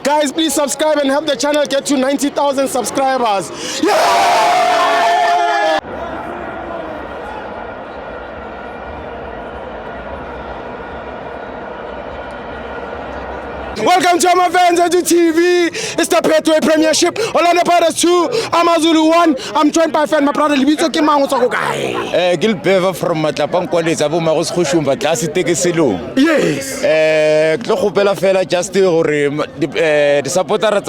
Guys, please subscribe and help the channel get to 90,000 subscribers. Yeah! Welcome to FANS Wethu TV. It's the Pathway Premiership. Orlando Pirates 2, AmaZulu 1. I'm joined by fan, my brother Libitso Kimango Guy. Gilbeva from Matlapang College, Abu Marus Hushumba, Classic Silo. Yes. Clocopella fella just the supporter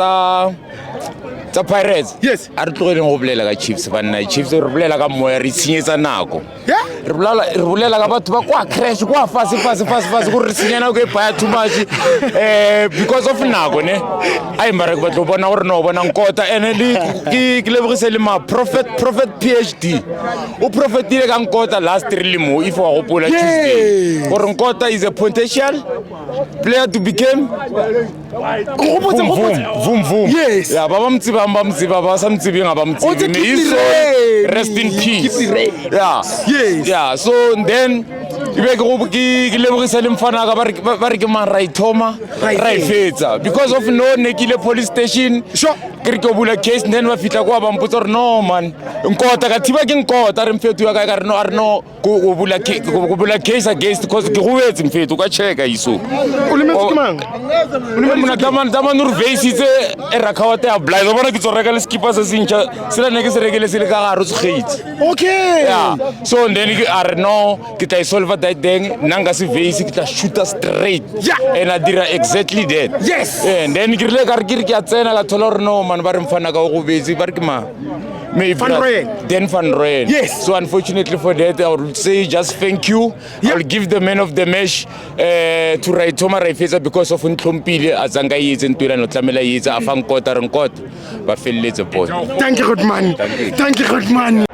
the Pirates. Yes. I don't know like Chiefs, but Chiefs are like a more seniors and nago. Yeah. Rule like about to crash, go fast, too much because of Nago. I'm a Nkota and my prophet PhD. Who prophet Nkota last really if I pull a Tuesday. For Nkota is a potential player to become boom. Yes. Yeah, rest in peace. Yeah. Yes. Yeah. So then because of no Nekile police station, sure. Case, then we fit no man. Nkota katiba Nkota remfetu no case against because Guwet mfetu ka check iso. Okay. Yeah. So then I know kita solve that thing. Nangasi face kita shoot us straight. Yeah. And I did exactly that. Yes. And then kirle karkir kya tsena la tolor no man barim fana ka go busy barkima. Then Van Rooyen. Yes. So unfortunately for that, I would say just thank you. Yeah. I'll give the man of the match to Raitoma Raifeza because of Ntompile Azanga is in Pira no Tlamela is a fan Nkota. But feel it's a boy. Thank you, good man. Thank you, good man.